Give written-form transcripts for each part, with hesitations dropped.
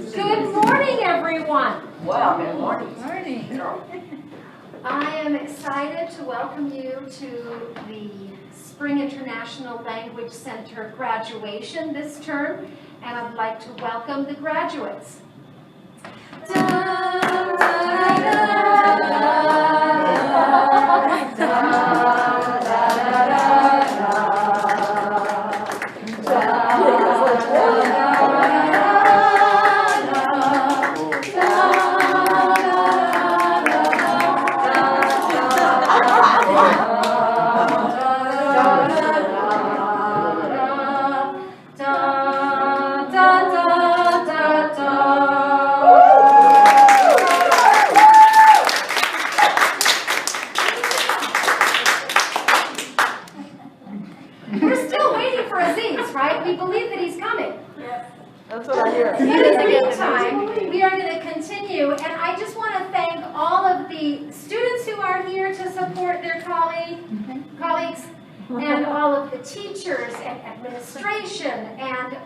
Good morning, everyone. Wow, good morning. Morning. I am excited to welcome you to the Spring International Language Center graduation this term, and I'd like to welcome the graduates. We're still waiting for Aziz, right? We believe that he's coming. That's what I hear. In the meantime, we are going to continue, and I just want to thank all of the students who are here to support their colleagues, and all of the teachers and administration and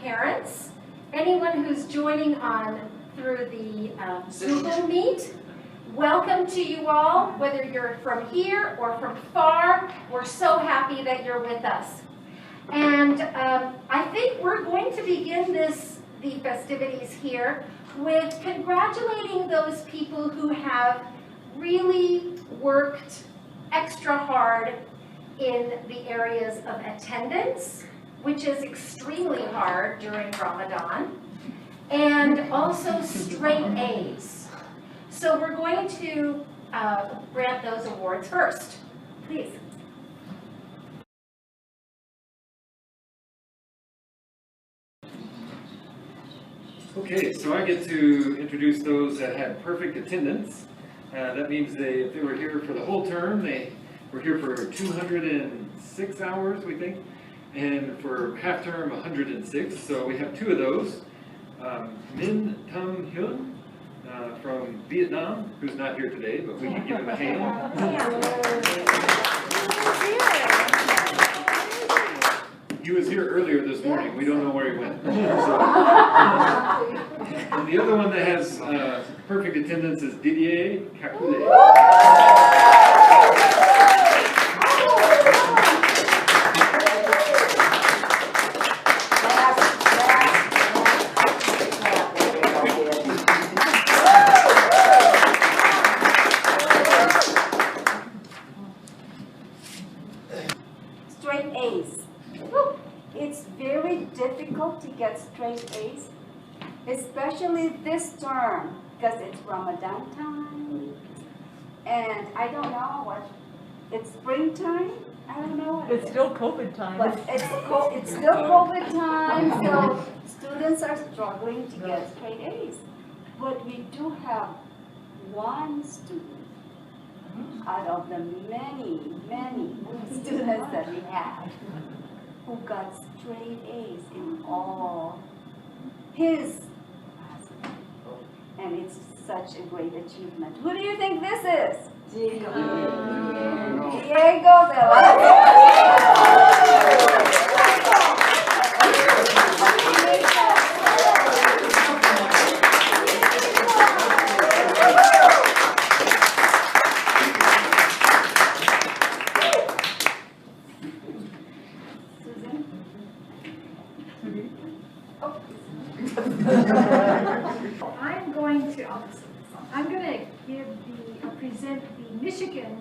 parents, anyone who's joining on through the Google Meet. Welcome to you all, whether you're from here or from far. We're so happy that you're with us. And I think we're going to begin the festivities here with congratulating those people who have really worked extra hard in the areas of attendance, which is extremely hard during Ramadan, and also straight A's. So we're going to grant those awards first. Please. Okay, so I get to introduce those that had perfect attendance. That means if they were here for the whole term, they were here for 206 hours, we think, and for half term, 106. So we have two of those. Min Tum Hyun from Vietnam, who's not here today, but we can give him a hand. He was here earlier this morning. We don't know where he went. And the other one that has perfect attendance is Didier Cacoulé. Straight A's. It's very difficult to get straight A's, especially this term, because it's Ramadan time, and I don't know what, it's springtime? I don't know what It's still COVID time. but it's still COVID time, so students are struggling to get straight A's. But we do have one student out of the many, many students that we have who got straight A's in all his classes. And it's such a great achievement. Who do you think this is? Diego I'm going to present the Michigan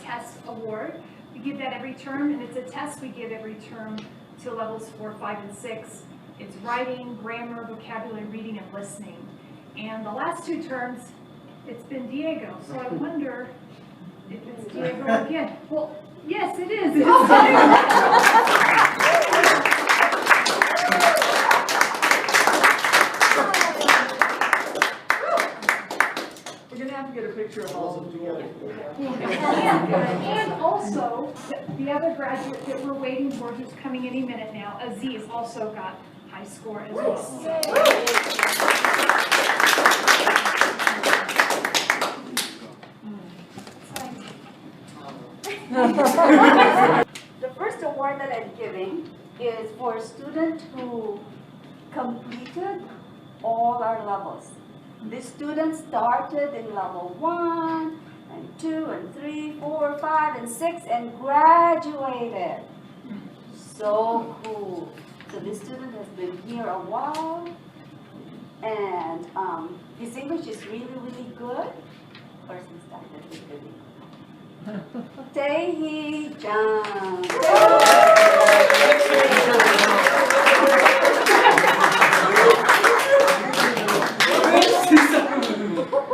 Test Award. We give that every term, and it's a test we give every term to levels 4, 5, and 6. It's writing, grammar, vocabulary, reading, and listening. And the last two terms, it's been Diego. So I wonder if it's Diego again. Well, yes, it is. Get a picture of all of them together. And also, the other graduate that we're waiting for, who's coming any minute now, Aziz, also got high score as well. The first award that I'm giving is for a student who completed all our levels. The students started in level 1, and 2, and 3, 4, 5, and 6, and graduated. So cool. So this student has been here a while, and his English is really, really good. First he started with really good. Tae-hee Jung.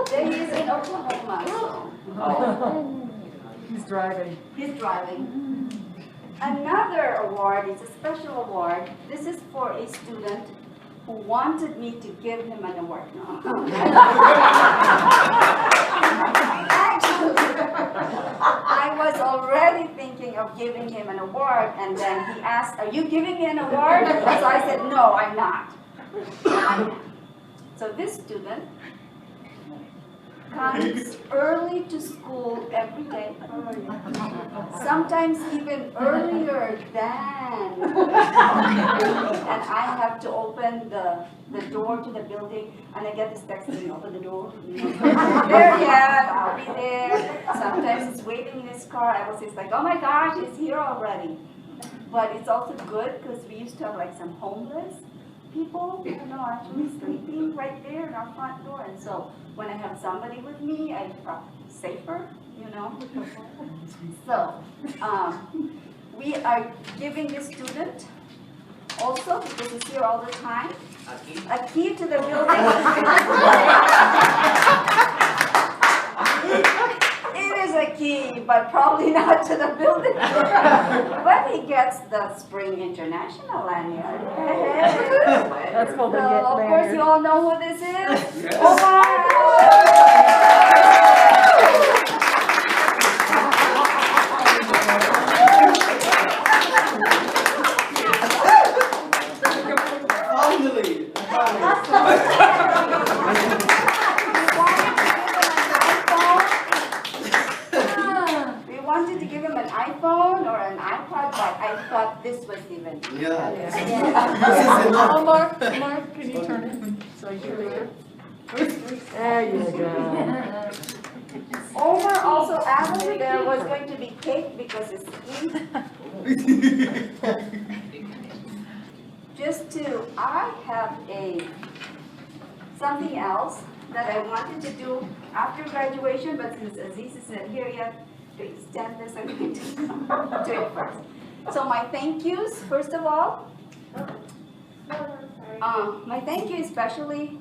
Tae-hee's in Oklahoma. He's driving. He's driving. Another award is a special award. This is for a student who wanted me to give him an award. No. Actually, I was already thinking of giving him an award, and then he asked, "Are you giving me an award?" So I said, "No, I'm not." So this student comes early to school every day, sometimes even earlier than, and I have to open the door to the building, and I get this text saying, "Open the door." There yet, I'll be there. Sometimes he's waiting in his car. I was just like, "Oh my gosh, he's here already." But it's also good because we used to have like some homeless people, actually sleeping right there in our front door. And so when I have somebody with me, I feel safer, So we are giving this student also, because he's here all the time, a key to the building. It is a key, but probably not to the building. But he gets the Spring International lanyard. That's called a So, get of course, you lanyard. all know who this is? Yes. Finally! We wanted to give him an iPhone or an iPod, but I thought this was even. Yeah. Oh, Mark, can you turn it so you can hear? There you go. Omar also asked if there was going to be cake because it's Eid. I have something else that I wanted to do after graduation, but since Aziz isn't here yet to extend this, I'm going to do it first. So my thank yous, first of all. My thank you especially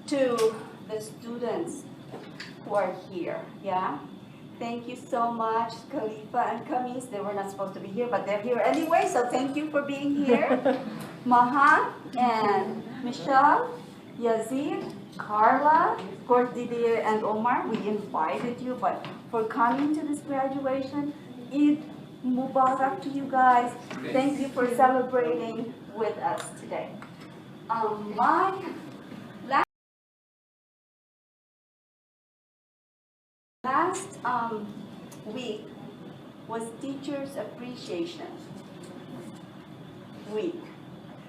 to the students who are here, yeah? Thank you so much, Khalifa and Kamis. They were not supposed to be here, but they're here anyway, so thank you for being here. Mahan and Michelle, Yazid, Carla, of course Didier and Omar, we invited you, but for coming to this graduation, Eid Mubarak to you guys. Thank you for celebrating with us today. My last week was Teachers Appreciation Week.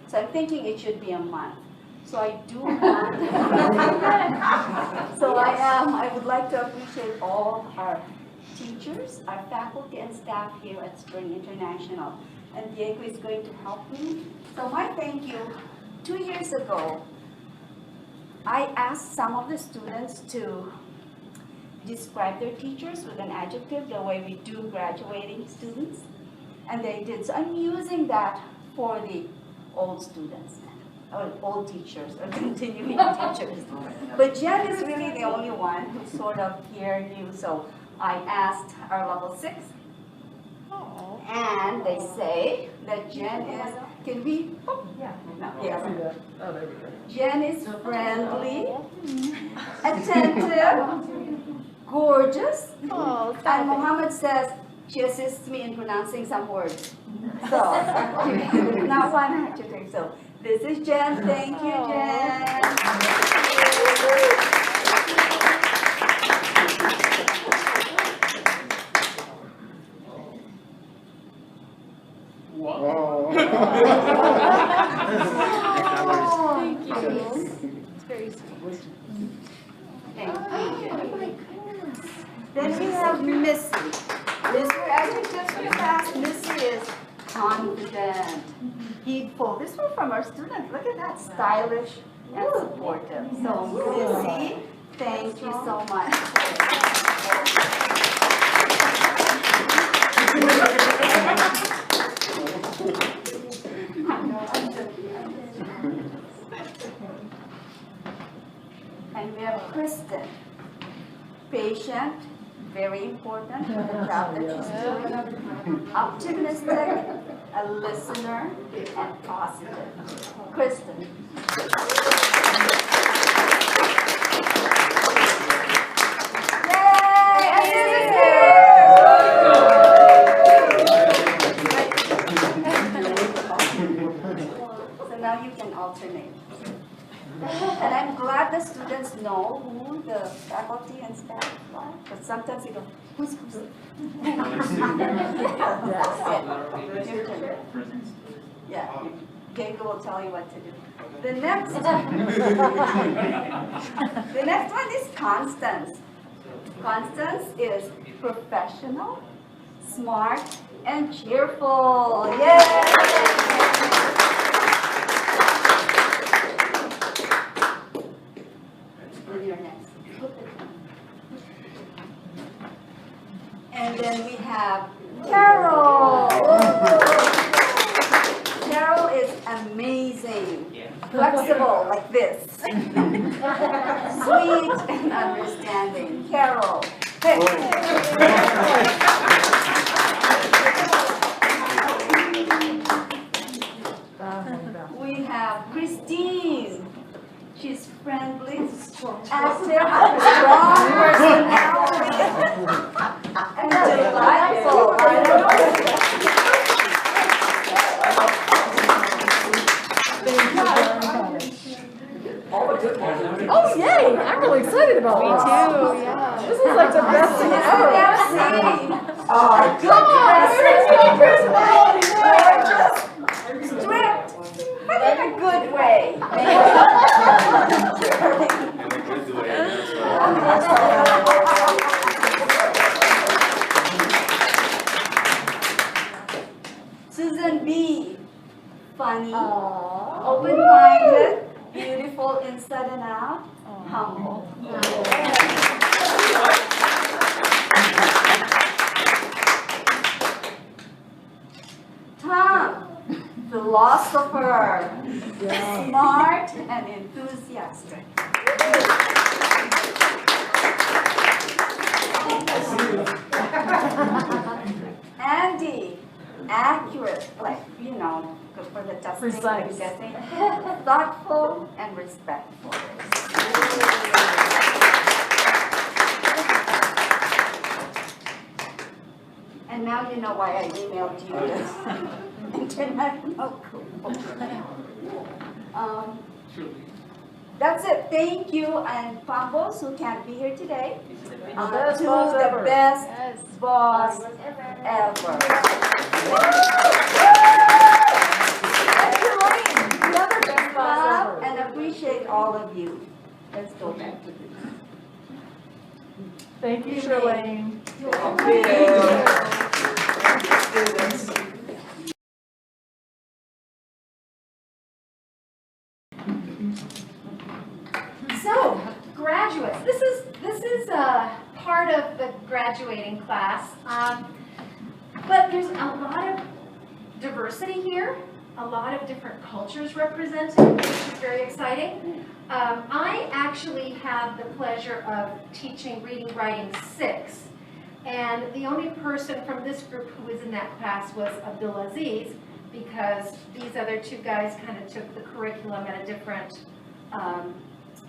So I'm thinking it should be a month. So I do want, I would like to appreciate all our teachers, our faculty and staff here at Spring International. And Diego is going to help me. So my thank you, 2 years ago, I asked some of the students to describe their teachers with an adjective, the way we do graduating students. And they did. So I'm using that for the old students, or old teachers, or continuing teachers. But Jen is really the only one who sort of here knew. So I asked our level 6. And they say that Jen is, can we? Oh, yeah. No, yes. Oh, there we go. Jen is friendly, attentive, gorgeous, and Mohammed says she assists me in pronouncing some words. So, not one adjective. So, this is Jen. Thank you, Jen. Wow. Thank you. Thank you, Jenny. Then we have Missy. Missy, as you just passed, Missy is confident, heedful. This one from our students. Look at that, stylish and supportive. So Missy, thank you so much. And we have Kristen, patient, very important for the job that she's doing, optimistic, a listener, and positive. Kristen. Yay! Aziz is here! So now you can alternate. And I'm glad the students know who the faculty and staff are, but sometimes they go, who's? Yeah, Diego will tell you what to do. The next one is Constance. Constance is professional, smart, and cheerful. Yay! And then we have Carol. Carol is amazing, flexible like this, sweet and understanding. Carol. Hey. We have Christine. She's friendly, active, strong personality, and delightful. Oh, yay! I'm really excited about this. Me too, yeah. This is like the best thing ever. Good personality, strict, but in a good way. Susan B. Funny, open-minded, beautiful inside and out, humble. Tom, philosopher, smart and enthusiastic. Andy, accurate, like, you know, good for the testing. Precise. Thoughtful and respectful. And now you know why I emailed you this international group. That's it. Thank you, and Pambos, who can't be here today, Best to boss the ever. best boss ever. Another best boss Love ever. and appreciate all of you. Let's go back to this. Thank you, Shirlene. So, graduates, this is part of the graduating class, but there's a lot of diversity here, a lot of different cultures represented, which is very exciting. I actually have the pleasure of teaching Reading Writing 6, and the only person from this group who was in that class was Abdul Aziz, because these other two guys kind of took the curriculum at a different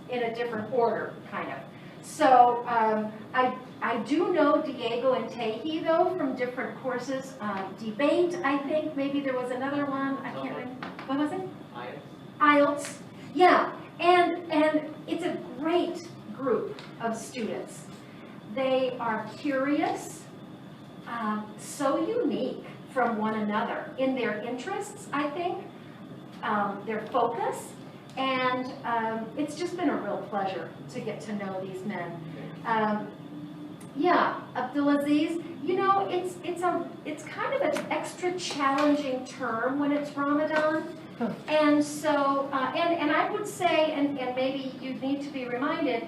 in a different order, kind of. So I do know Diego and Tehi, though, from different courses. Debate, I think, maybe there was another one, I can't remember. What was it? IELTS. Yeah, and it's a great group of students. They are curious, so unique from one another in their interests, I think, their focus, And it's just been a real pleasure to get to know these men. Yeah, Abdulaziz, you know, it's kind of an extra challenging term when it's Ramadan. And so, and I would say, and maybe you need to be reminded,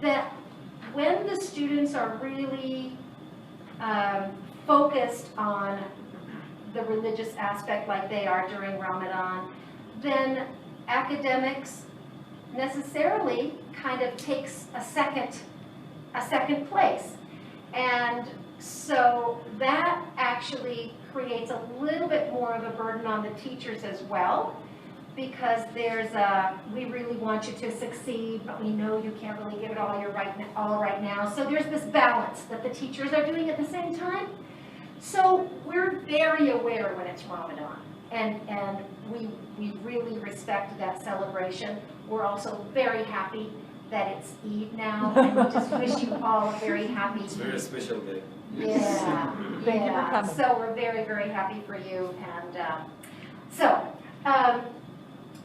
that when the students are really focused on the religious aspect like they are during Ramadan, then academics necessarily kind of takes a second place. And so that actually creates a little bit more of a burden on the teachers as well, because we really want you to succeed, but we know you can't really give it all right now. So there's this balance that the teachers are doing at the same time. So we're very aware when it's Ramadan, and we really respect that celebration. We're also very happy that it's Eid now, and we just wish you all a very happy Eid. It's a very special day. Yeah, Thank you for coming. So we're very, very happy for you. And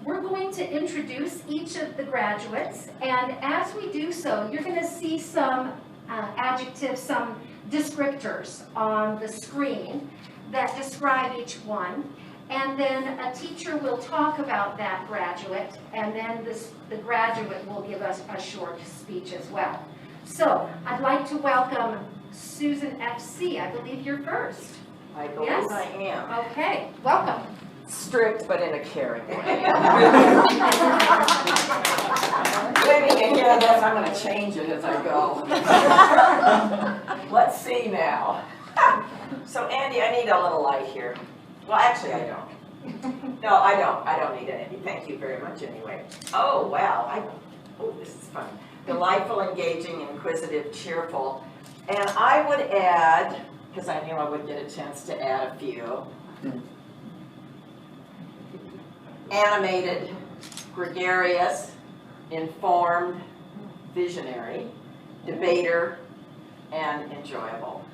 we're going to introduce each of the graduates, and as we do so, you're going to see some adjectives, some descriptors on the screen that describe each one. And then a teacher will talk about that graduate, and then the graduate will give us a short speech as well. So I'd like to welcome Susan F.C. I believe you're first. I believe Yes? I am. Okay, welcome. Strict, but in a caring way. Living in here, this, I'm going to change it as I go. Let's see now. So Andy, I need a little light here. Well, actually, I don't. No, I don't. I don't need it, Andy. Thank you very much anyway. Oh, wow. Oh, this is fun. Delightful, engaging, inquisitive, cheerful. And I would add, because I knew I would get a chance to add a few, animated, gregarious, informed, visionary, debater, and enjoyable.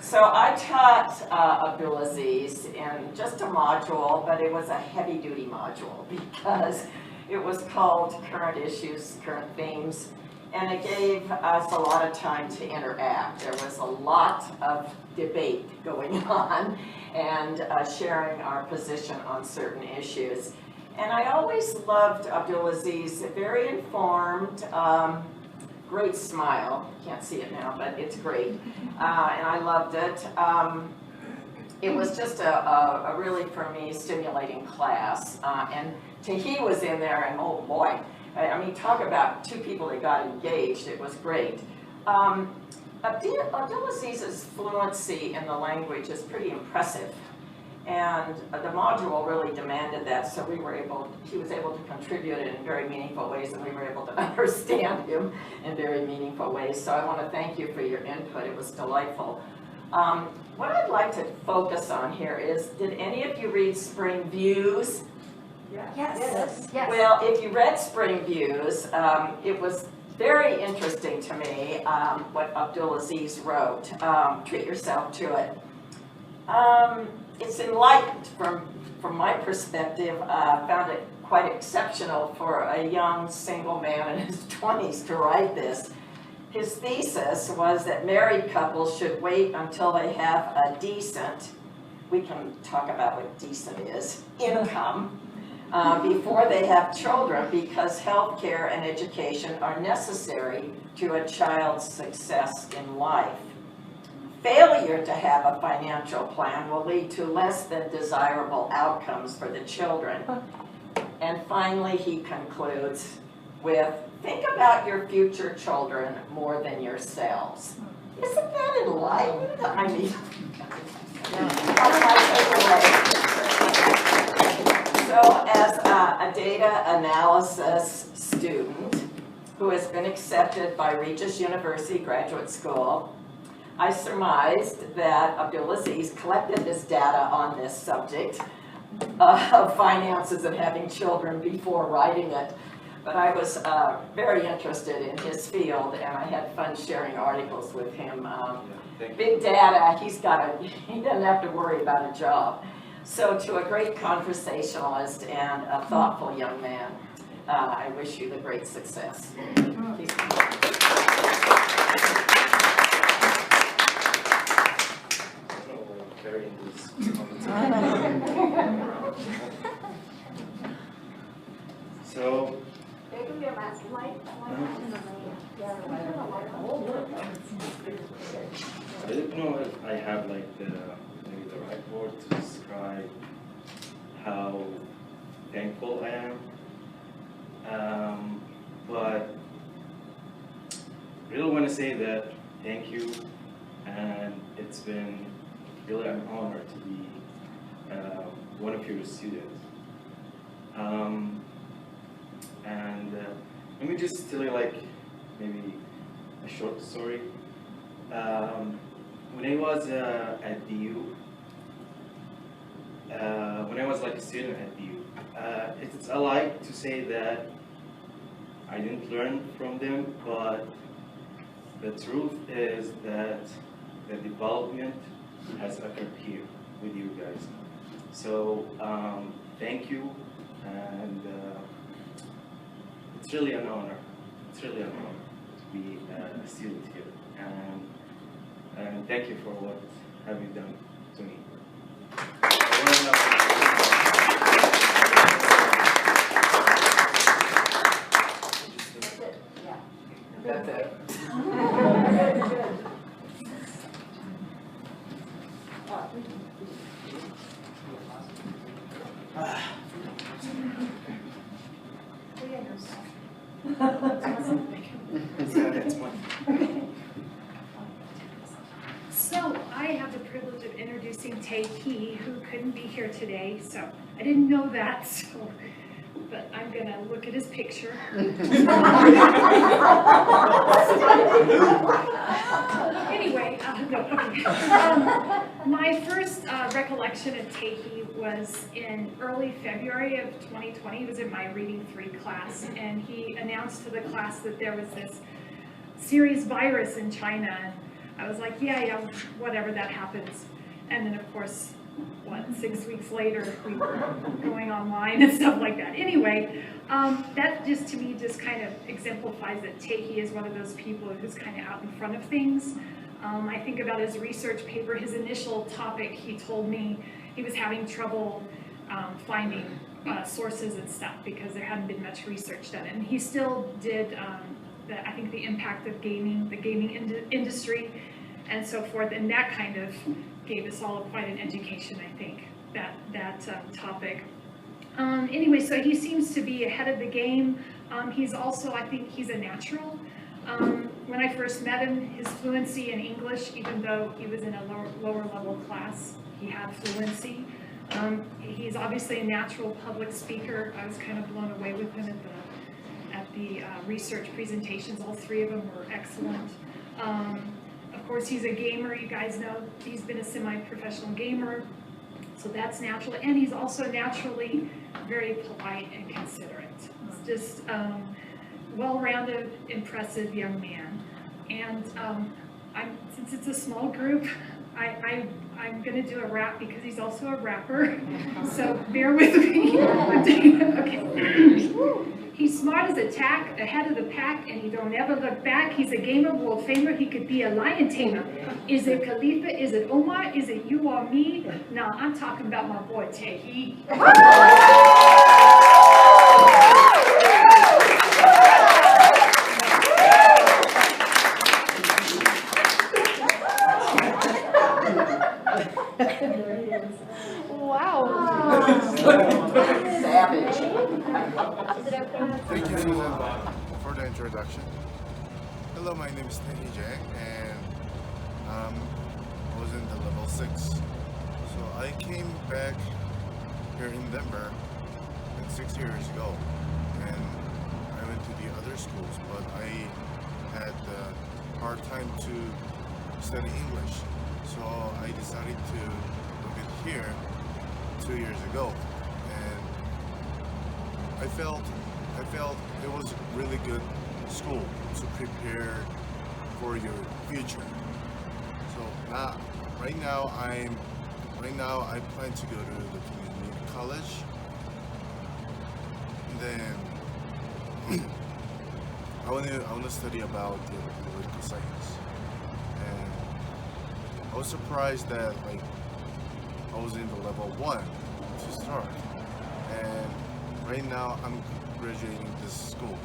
So I taught Abdulaziz in just a module, but it was a heavy-duty module because it was called Current Issues, Current Themes, and it gave us a lot of time to interact. There was a lot of debate going on and sharing our position on certain issues. And I always loved Abdulaziz, very informed, great smile. Can't see it now, but it's great. And I loved it. It was just a really, for me, stimulating class. And Tahi was in there, and oh boy, I mean, talk about two people that got engaged. It was great. Abdulaziz's fluency in the language is pretty impressive. And the module really demanded that, so he was able to contribute in very meaningful ways, and we were able to understand him in very meaningful ways. So I want to thank you for your input. It was delightful. What I'd like to focus on here is, did any of you read Spring Views? Yes. Yes. Well, if you read Spring Views, it was very interesting to me what Abdulaziz wrote. Treat yourself to it. It's enlightened from my perspective. Found it quite exceptional for a young single man in his 20s to write this. His thesis was that married couples should wait until they have a decent, we can talk about what decent is, income, before they have children, because health care and education are necessary to a child's success in life. Failure to have a financial plan will lead to less than desirable outcomes for the children. And finally, he concludes with, think about your future children more than yourselves. Isn't that enlightened? I mean, that's my takeaway. So as a data analysis student who has been accepted by Regis University Graduate School, I surmised that Abdulaziz collected this data on this subject of finances and having children before writing it. But I was very interested in his field, and I had fun sharing articles with him. Big data, he doesn't have to worry about a job. So to a great conversationalist and a thoughtful young man, I wish you the great success. Carrying this all the time. So, I don't know if I have like maybe the right word to describe how thankful I am. But really want to say that thank you, and it's been really an honor to be one of your students. And let me just tell you like maybe a short story. When I was at DU, when I was like a student at DU, I like to say that I didn't learn from them, but the truth is that the development has occurred here with you guys. So thank you, and it's really an honor. It's really an honor to be a student here, and thank you for what have you done to me. That's it. So I have the privilege of introducing Tae Hee, who couldn't be here today, so I didn't know that, so, but I'm gonna look at his picture. Anyway, my first recollection of Tae Hee was in early February of 2020. He was in my Reading 3 class, and he announced to the class that there was this serious virus in China. And I was like, yeah, whatever, that happens. And then, of course, 6 weeks later, we were going online and stuff like that. Anyway, that just, to me, just kind of exemplifies that Tae Hee is one of those people who's kind of out in front of things. I think about his research paper, his initial topic, he told me he was having trouble finding sources and stuff because there hadn't been much research done. And he still did, I think, the impact of gaming, the gaming industry, and so forth, and that kind of gave us all quite an education, I think, that topic. Anyway, so he seems to be ahead of the game. He's also, I think, he's a natural. When I first met him, his fluency in English, even though he was in a lower level class, he had fluency. He's obviously a natural public speaker. I was kind of blown away with him at the research presentations. All three of them were excellent. Of course, he's a gamer. You guys know he's been a semi-professional gamer, so that's natural. And he's also naturally very polite and considerate. It's just well-rounded, impressive young man. And since it's a small group, I'm going to do a rap because he's also a rapper, so bear with me. Okay. He's smart as a tack, ahead of the pack, and he don't ever look back. He's a gamer, world famer, he could be a lion tamer. Is it Khalifa, is it Omar, is it you or me? Nah, I'm talking about my boy Tae Hee. Savage. Thank you, Susan, for the introduction. Hello, my name is Tae Hee Jang, and I was in the level 6. So I came back here in Denver like 6 years ago, and I went to the other schools, but I had a hard time to study English. So I decided to look at here 2 years ago, and I felt it was a really good school to prepare for your future. So right now I plan to go to the community college, and then want to study about the political science, and I was surprised that like I was in the level 1 to start, and right now I'm graduating this school,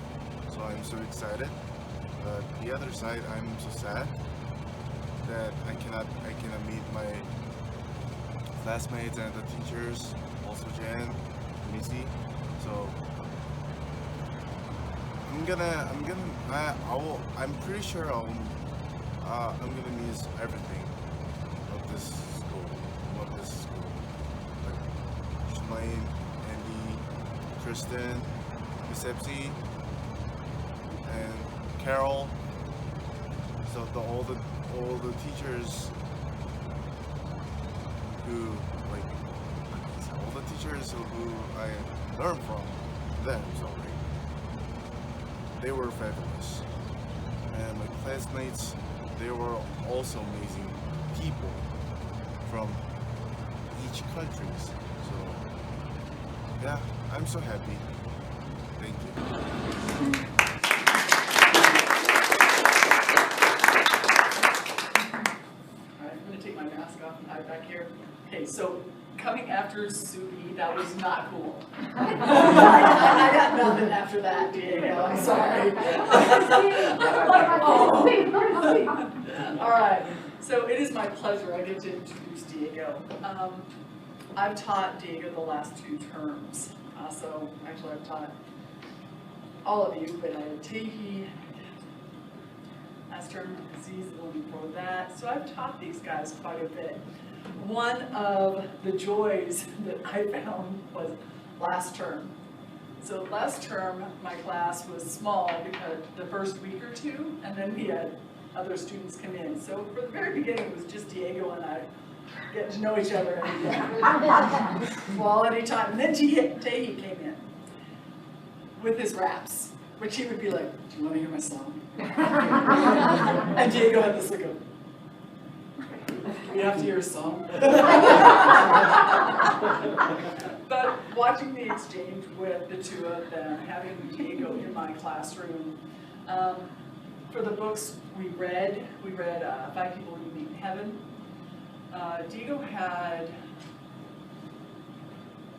so I'm so excited. But the other side, I'm so sad that I cannot meet my classmates and the teachers, also Jan, Missy. So I'm pretty sure I'm gonna miss everything of this school, like Shlaine, Andy, Kristen, Miss Epsi, and Carol. So all the teachers who I learned from them, so they were fabulous. And my classmates, they were also amazing people from each countries. So yeah, I'm so happy. Thank you. All right, I'm gonna take my mask off and hide back here. Okay, so coming after Suki, that was not cool. I got nothing after that, Diego, I'm sorry. All right, so it is my pleasure, I get to introduce Diego. I've taught Diego the last 2 terms. So actually I've taught all of you, but I had Tehi, last term, Aziz, the one before that. So I've taught these guys quite a bit. One of the joys that I found was last term. So last term, my class was small because the first week or 2, and then we had other students come in. So for the very beginning, it was just Diego and I getting to know each other every day. Quality time. And then Tehi came in with his raps, which he would be like, do you want to hear my song? And Diego had this look of, we have to hear a song. But watching the exchange with the 2 of them, having Diego in my classroom, for the books we read 5 People You Meet in Heaven. Diego had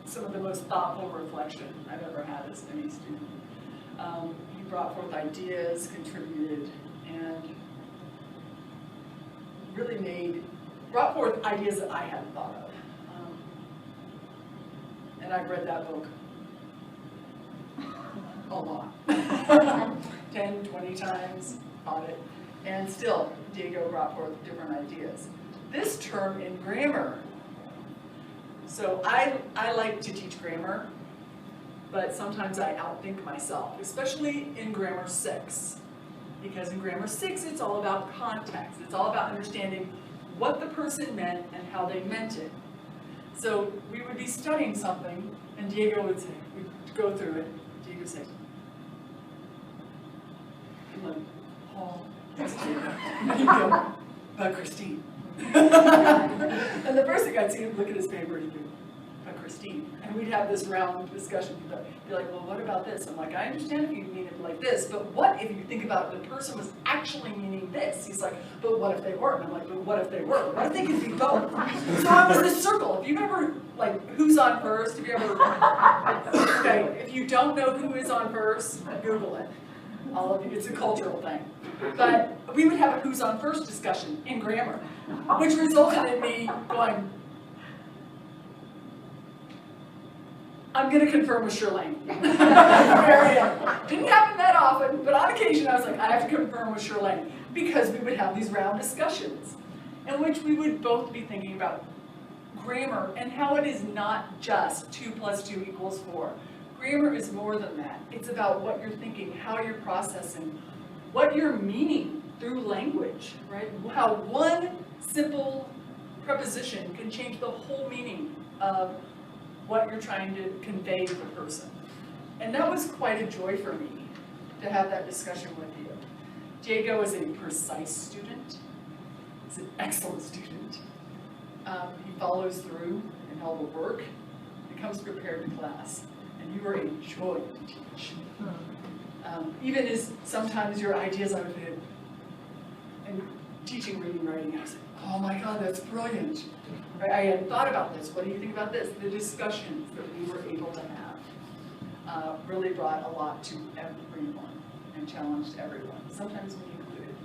some of the most thoughtful reflection I've ever had as any student. He brought forth ideas, contributed, and really brought forth ideas that I hadn't thought of. And I've read that book a lot. 10, 20 times, taught it, and still Diego brought forth different ideas. This term in grammar, so I like to teach grammar, but sometimes I outthink myself, especially in grammar 6. Because in grammar 6, it's all about context. It's all about understanding what the person meant and how they meant it. So we would be studying something, and Diego would say, we'd go through it, Diego would say, I'm like, Paul, that's Diego. And he'd go, but Christine. And the first thing I'd see him look at his paper, he'd go, but Christine. And we'd have this round discussion. He'd be like, well, what about this? I'm like, I understand if you mean it like this, but what if you think about the person was actually meaning this? He's like, but what if they weren't? And I'm like, but what if they were? What if they could be both? So I was this circle. If you've ever, like, who's on first? Have you ever, okay, if you don't know who is on first, Google it. All of you, it's a cultural thing. But we would have a who's on first discussion in grammar, which resulted in me going, I'm going to confirm with Sherlane. Didn't happen that often, but on occasion I was like, I have to confirm with Sherlane, because we would have these round discussions in which we would both be thinking about grammar and how it is not just 2 + 2 = 4. Grammar is more than that. It's about what you're thinking, how you're processing, what you're meaning through language, right? How one simple preposition can change the whole meaning of what you're trying to convey to the person. And that was quite a joy for me to have that discussion with you. Diego is a precise student. He's an excellent student. He follows through in all the work. He comes prepared to class. And you are a joy to teach. Even as sometimes your ideas, I would think, and teaching reading, writing, I was like, oh my God, that's brilliant. Right? I hadn't thought about this. What do you think about this? The discussions that we were able to have really brought a lot to everyone and challenged everyone, sometimes me included.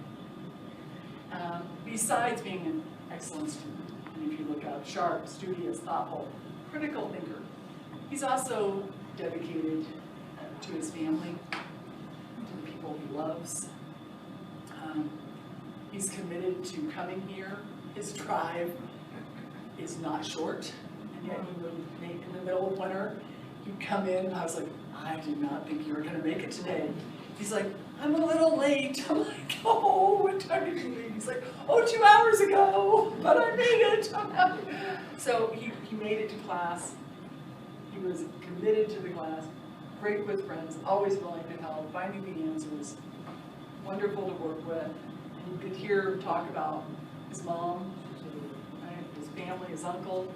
Besides being an excellent student, and if you look up, sharp, studious, thoughtful, critical thinker, he's also dedicated to his family, to the people he loves. He's committed to coming here. His drive is not short, and yet he would make in the middle of winter. He'd come in, I was like, I did not think you were gonna make it today. He's like, I'm a little late. I'm like, oh, what time did you leave? He's like, oh, 2 hours ago, but I made it. I'm happy. So he made it to class. He was committed to the class, great with friends, always willing to help, finding the answers, wonderful to work with. And you could hear him talk about his mom, right, his family, his uncle,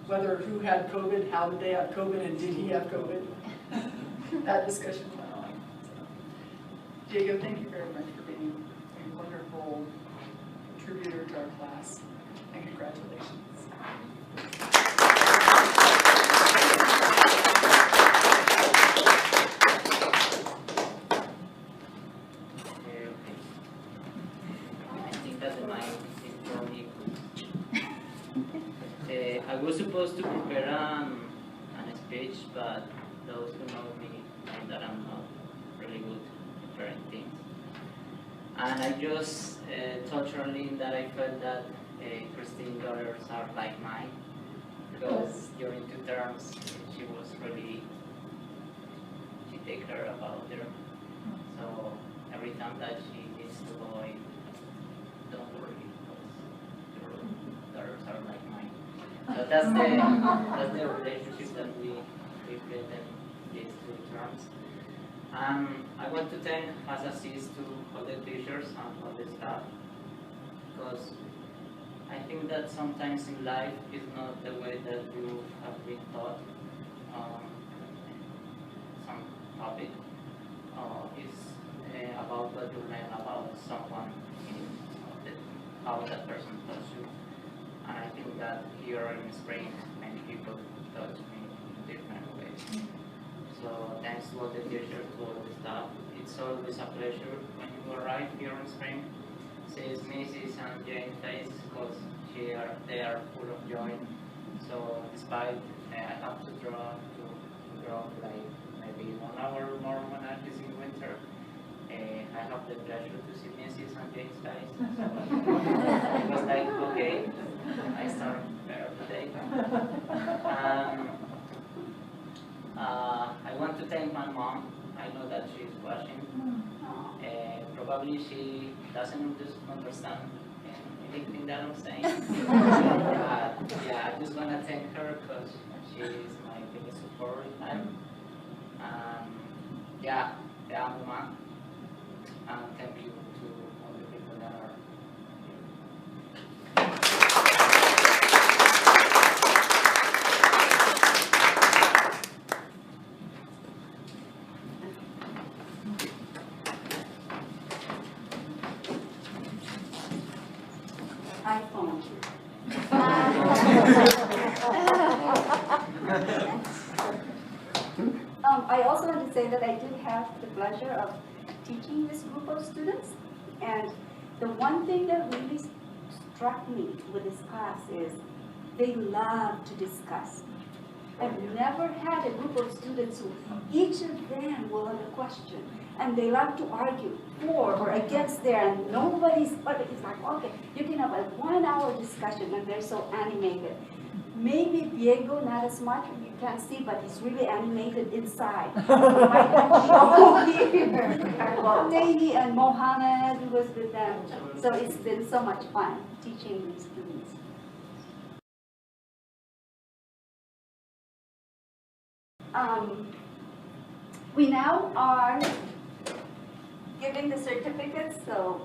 whether who had COVID, how did they have COVID, and did he have COVID? That discussion went on. So, Diego, thank you very much for being a wonderful contributor to our class, and congratulations. I was supposed to prepare an speech, but those who know me know that I'm not really good at preparing things. And I just told Charlene that I felt that Christine's daughters are like mine, because during 2 terms she take care about them. So every time that she needs to go, don't worry, because your daughters are like mine. So that's the relationship that we built in these 2 terms. I want to thank Assassis to all the teachers and all the staff, because I think that sometimes in life is not the way that you have been taught some topic. It's about what you learn about someone, how that person touched you. And I think that here in spring, many people touch me in different ways. So thanks to all the teachers, to all the staff. It's always a pleasure when you arrive here in spring. See Mrs. and Jane's face, because they are full of joy. So despite I have to draw like maybe 1 hour more when I is in winter, I have the pleasure to see Mrs. and Jane's face. So it was like, okay, I start better today. I want to thank my mom. I know that she's watching. Probably she doesn't understand anything that I'm saying. Yeah, I just want to thank her because she is my biggest support in life. Yeah, Mama. And thank you to all the people that are iPhone. I also want to say that I did have the pleasure of teaching this group of students, and the one thing that really struck me with this class is they love to discuss. I've never had a group of students who each of them will have a question, and they love to argue for or against there, and nobody's, but it's like, okay, you can have a 1 hour discussion, and they're so animated. Maybe Diego, not as much, you can't see, but he's really animated inside. I can show here. Davey and Mohammed, who was with them. So it's been so much fun teaching these students. We now are giving the certificates, so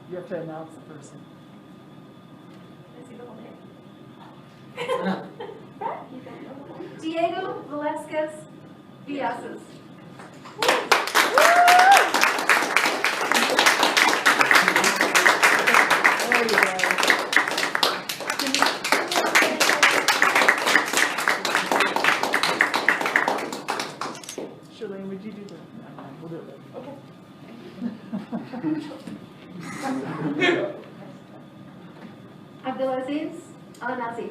You have to announce the person. Is he the whole day? Diego Velasquez Villasas. Charlene, would you do that? We'll do it. Okay. Abdulaziz Al-Nassi.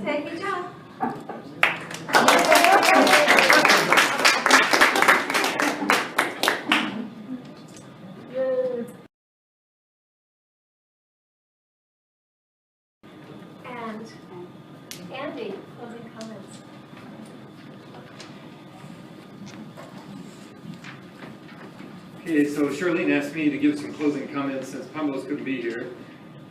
Take your job. And Andy, closing comments. Okay, so Charlene asked me to give some closing comments since Pablos couldn't be here.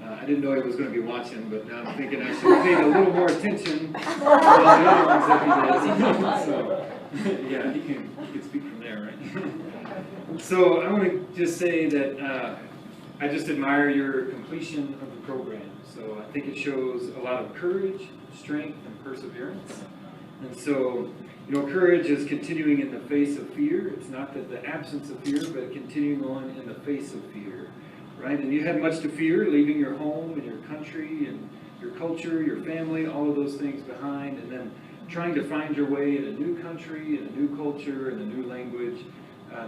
I didn't know he was going to be watching, but now I'm thinking I should have paid a little more attention to all the other ones that he did. So, yeah, he can speak from there, right? So I want to just say that I just admire your completion of the program. So I think it shows a lot of courage, strength, and perseverance. And so, you know, courage is continuing in the face of fear. It's not that the absence of fear, but continuing on in the face of fear, right? And you had much to fear, leaving your home and your country and your culture, your family, all of those things behind, and then trying to find your way in a new country, in a new culture, in a new language.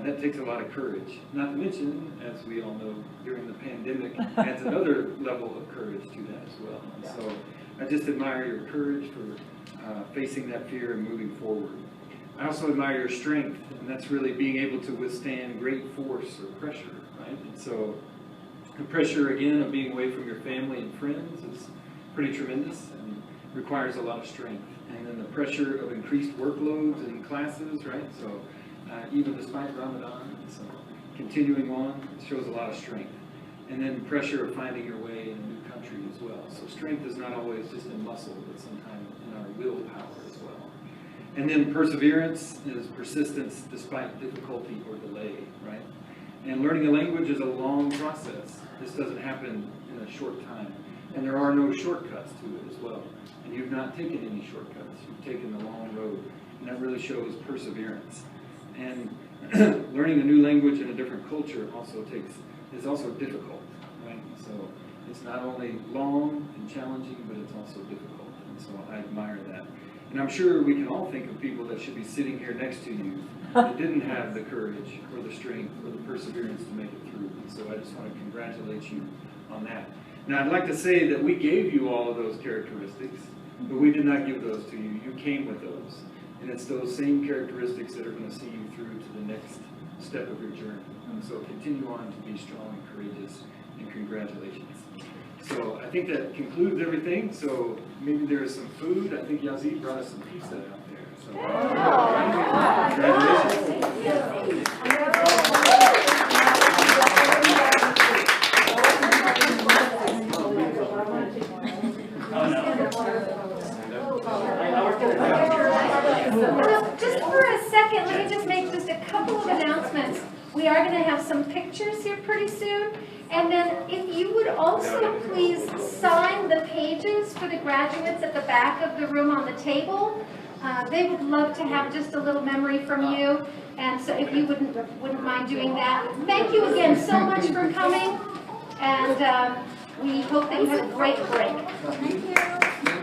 That takes a lot of courage. Not to mention, as we all know, during the pandemic, adds another level of courage to that as well. And so I just admire your courage for facing that fear and moving forward. I also admire your strength, and that's really being able to withstand great force or pressure, right? And so the pressure, again, of being away from your family and friends is pretty tremendous and requires a lot of strength. And then the pressure of increased workloads in classes, right? So even despite Ramadan, so continuing on shows a lot of strength. And then pressure of finding your way in a new country as well. So strength is not always just in muscle, but sometimes in our willpower as well. And then perseverance is persistence despite difficulty or delay, right? And learning a language is a long process. This doesn't happen in a short time. And there are no shortcuts to it as well. And you've not taken any shortcuts. You've taken the long road. And that really shows perseverance. And learning a new language in a different culture is also difficult, right? So it's not only long and challenging, but it's also difficult. And so I admire that. And I'm sure we can all think of people that should be sitting here next to you that didn't have the courage or the strength or the perseverance to make it through. And so I just want to congratulate you on that. Now I'd like to say that we gave you all of those characteristics, but we did not give those to you. You came with those. And it's those same characteristics that are going to see you through to the next step of your journey. And so continue on to be strong and courageous, and congratulations. So I think that concludes everything. So maybe there's some food. I think Yazid brought us some pizza out there. So Just for a second, let me just make just a couple of announcements. We are going to have some pictures here pretty soon. And then if you would also please sign the pages for the graduates at the back of the room on the table. They would love to have just a little memory from you. And so if you wouldn't mind doing that. Thank you again so much for coming. And we hope that you have a great break. Thank you.